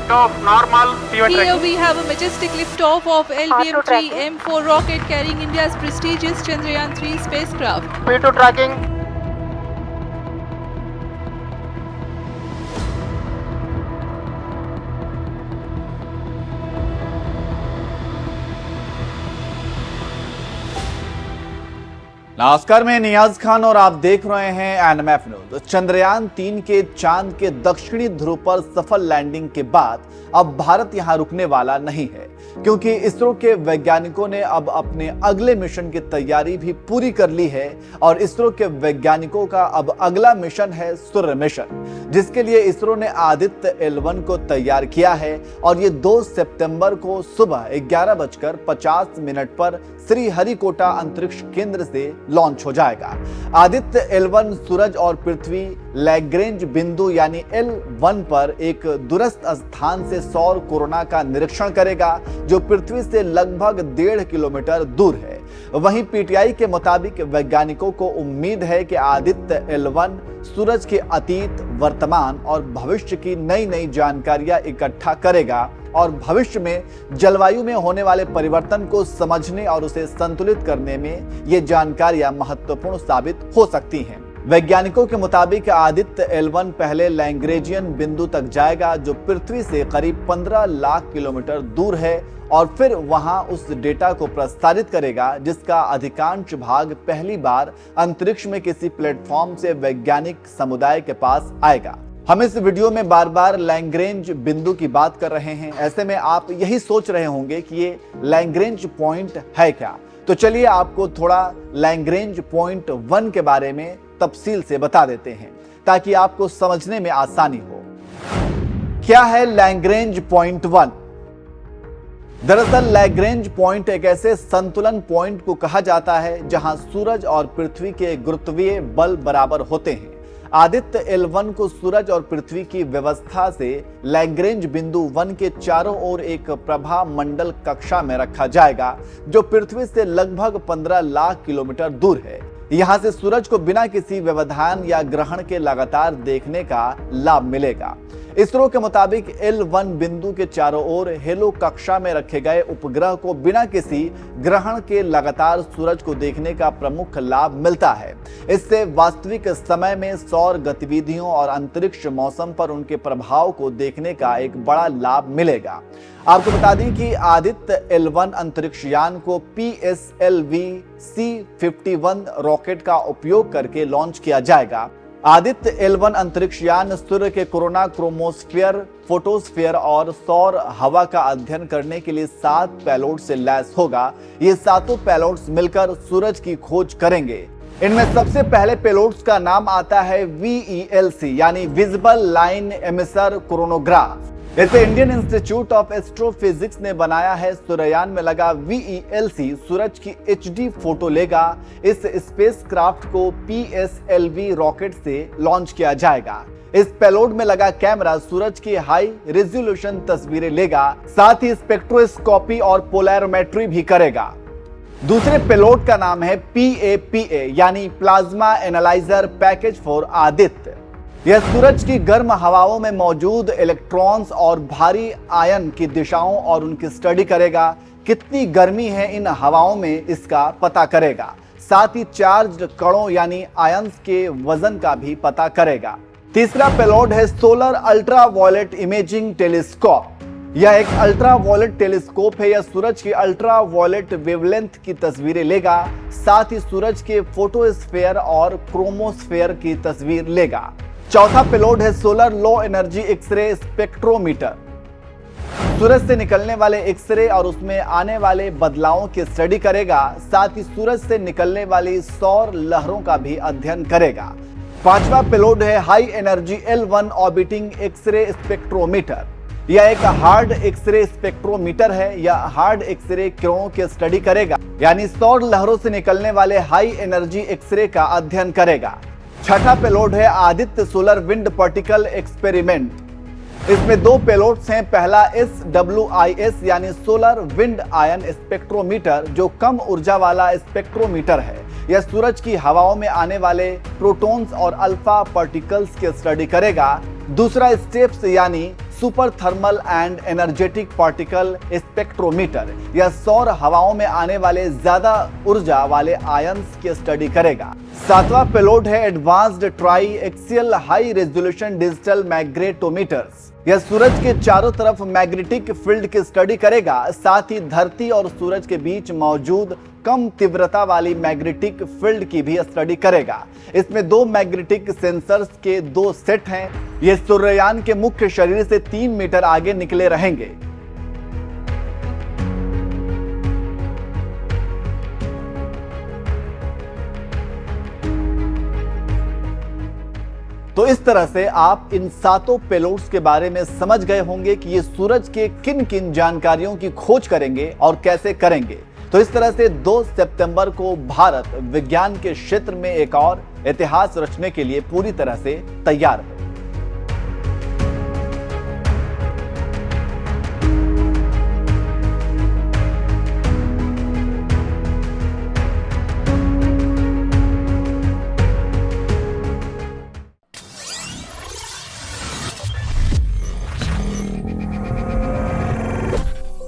liftoff, normal, pivot Here tracking. we have a majestic liftoff of LVM-3 M4 rocket carrying India's prestigious Chandrayaan-3 spacecraft. P2 tracking. नमस्कार, मैं नियाज खान और आप देख रहे हैं एनएमएफ न्यूज। चंद्रयान 3 के चांद के दक्षिणी ध्रुव पर सफल लैंडिंग के बाद अब भारत यहां रुकने वाला नहीं है, क्योंकि इसरो के वैज्ञानिकों ने अब अपने अगले मिशन की तैयारी भी पूरी कर ली है। और इसरो के वैज्ञानिकों का अब अगला मिशन है सूर्य मिशन, जिसके लिए इसरो ने आदित्य L1 को तैयार किया है। और ये 2 सितंबर को सुबह 11:50 पर श्रीहरिकोटा अंतरिक्ष केंद्र से लॉन्च हो जाएगा। आदित्य L1 सूरज और पृथ्वी लैग्रेंज बिंदु यानी L1 पर एक दूरस्थ स्थान से सौर कोरोना का निरीक्षण करेगा, जो पृथ्वी से लगभग 1.5 किलोमीटर दूर है। वहीं पीटीआई के मुताबिक वैज्ञानिकों को उम्मीद है कि आदित्य L1 सूरज के अतीत, वर्तमान और भविष्य की नई जानकारियां इकट्ठा करेगा और भविष्य में जलवायु में होने वाले परिवर्तन को समझने और उसे संतुलित करने में ये जानकारियां महत्वपूर्ण साबित हो सकती हैं। वैज्ञानिकों के मुताबिक आदित्य L1 पहले लैग्रेंजियन बिंदु तक जाएगा, जो पृथ्वी से करीब 15 लाख किलोमीटर दूर है, और फिर वहां उस डेटा को प्रसारित करेगा, जिसका अधिकांश भाग पहली बार अंतरिक्ष में किसी प्लेटफॉर्म से वैज्ञानिक समुदाय के पास आएगा। हम इस वीडियो में बार बार लैग्रेंज बिंदु की बात कर रहे हैं। ऐसे में आप यही सोच रहे होंगे कि ये लैग्रेंज पॉइंट है क्या। तो चलिए आपको थोड़ा लैग्रेंज पॉइंट 1 के बारे में तफसील से बता देते हैं, ताकि आपको समझने में आसानी हो। क्या है लैग्रेंज पॉइंट 1? दरअसल लैग्रेंज पॉइंट एक ऐसे संतुलन पॉइंट को कहा जाता है जहां सूरज और पृथ्वी के गुरुत्वीय बल बराबर होते हैं। आदित्य L1 को सूरज और पृथ्वी की व्यवस्था से लैग्रेंज बिंदु 1 के चारों ओर एक प्रभा मंडल कक्षा में रखा जाएगा, जो पृथ्वी से लगभग 15 लाख किलोमीटर दूर है। यहां से सूरज को बिना किसी व्यवधान या ग्रहण के लगातार देखने का लाभ मिलेगा। इसरो के मुताबिक L1 बिंदु के चारों ओर हेलो कक्षा में रखे गए उपग्रह को बिना किसी ग्रहण के लगातार सूरज को देखने का प्रमुख लाभ मिलता है। इससे वास्तविक समय में सौर गतिविधियों और अंतरिक्ष मौसम पर उनके प्रभाव को देखने का एक बड़ा लाभ मिलेगा। आपको बता दें कि आदित्य L1 अंतरिक्ष यान को PSLV C-51 रॉकेट का उपयोग करके लॉन्च किया जाएगा। आदित्य L1 अंतरिक्ष यान सूर्य के कोरोना, क्रोमोस्फीयर, फोटोस्फीयर और सौर हवा का अध्ययन करने के लिए 7 पेलोड से लैस होगा। ये 7 पेलोड्स मिलकर सूरज की खोज करेंगे। इनमें सबसे पहले पेलोड्स का नाम आता है VELC यानी विजिबल लाइन एमिसर कोरोनोग्राफ। इसे इंडियन इंस्टीट्यूट ऑफ एस्ट्रोफिजिक्स ने बनाया है। सूर्ययान में लगा VELC सूरज की HD फोटो लेगा। इस स्पेसक्राफ्ट को PSLV रॉकेट से लॉन्च किया जाएगा। इस पेलोड में लगा कैमरा सूरज की हाई रेजोल्यूशन तस्वीरें लेगा, साथ ही स्पेक्ट्रोस्कोपी और पोलैरोमेट्री भी करेगा। दूसरे पेलोड का नाम है PAPA यानी plasma analyser package for Aditya. यह सूरज की गर्म हवाओं में मौजूद इलेक्ट्रॉन्स और भारी आयन की दिशाओं और उनकी स्टडी करेगा। कितनी गर्मी है इन हवाओं में, इसका पता करेगा। साथ ही चार्ज्ड कणों यानी आयंस के वजन का भी पता करेगा। तीसरा पेलोड है solar ultra violet imaging telescope. यह एक अल्ट्रा वायलेट टेलीस्कोप है। यह सूरज की अल्ट्रा वायलेट वेवलेंथ की तस्वीरें लेगा, साथ ही सूरज के फोटोस्फीयर और क्रोमोस्फीयर की तस्वीर लेगा। चौथा पेलोड है solar low energy X-ray spectrometer. सूरज से निकलने वाले एक्सरे और उसमें आने वाले बदलावों की स्टडी करेगा, साथ ही सूरज से निकलने वाली सौर लहरों का भी अध्ययन करेगा। पांचवा पेलोड है high energy L1 orbiting x ray spectrometer. यह एक हार्ड एक्सरे स्पेक्ट्रोमीटर है। यह हार्ड एक्सरे किरणों की स्टडी करेगा, यानी सौर लहरों से निकलने वाले हाई एनर्जी एक्सरे का अध्ययन करेगा। छठा पेलोड है Aditya solar wind particle experiment. इसमें 2 पेलोड्स हैं। पहला SWIS यानी सोलर विंड आयन स्पेक्ट्रोमीटर, जो कम ऊर्जा वाला स्पेक्ट्रोमीटर है। यह सूरज की हवाओं में आने वाले प्रोटॉन्स और अल्फा पार्टिकल्स की स्टडी करेगा। दूसरा स्टेप्स यानी super thermal and energetic particle spectrometer या सौर हवाओं में आने वाले ज्यादा ऊर्जा वाले आयंस की स्टडी करेगा। 7वां पेलोड है advanced tri axial high resolution digital magnetometers. यह सूरज के चारों तरफ मैग्नेटिक फील्ड की स्टडी करेगा, साथ ही धरती और सूरज के बीच मौजूद कम तीव्रता वाली मैग्नेटिक फील्ड की भी स्टडी करेगा। इसमें 2 मैग्नेटिक सेंसर्स के 2 सेट हैं। ये सूर्ययान के मुख्य शरीर से 3 मीटर आगे निकले रहेंगे। तो इस तरह से आप इन 7 पेलोड्स के बारे में समझ गए होंगे कि ये सूरज के किन किन जानकारियों की खोज करेंगे और कैसे करेंगे। तो इस तरह से 2 सितंबर को भारत विज्ञान के क्षेत्र में एक और इतिहास रचने के लिए पूरी तरह से तैयार है।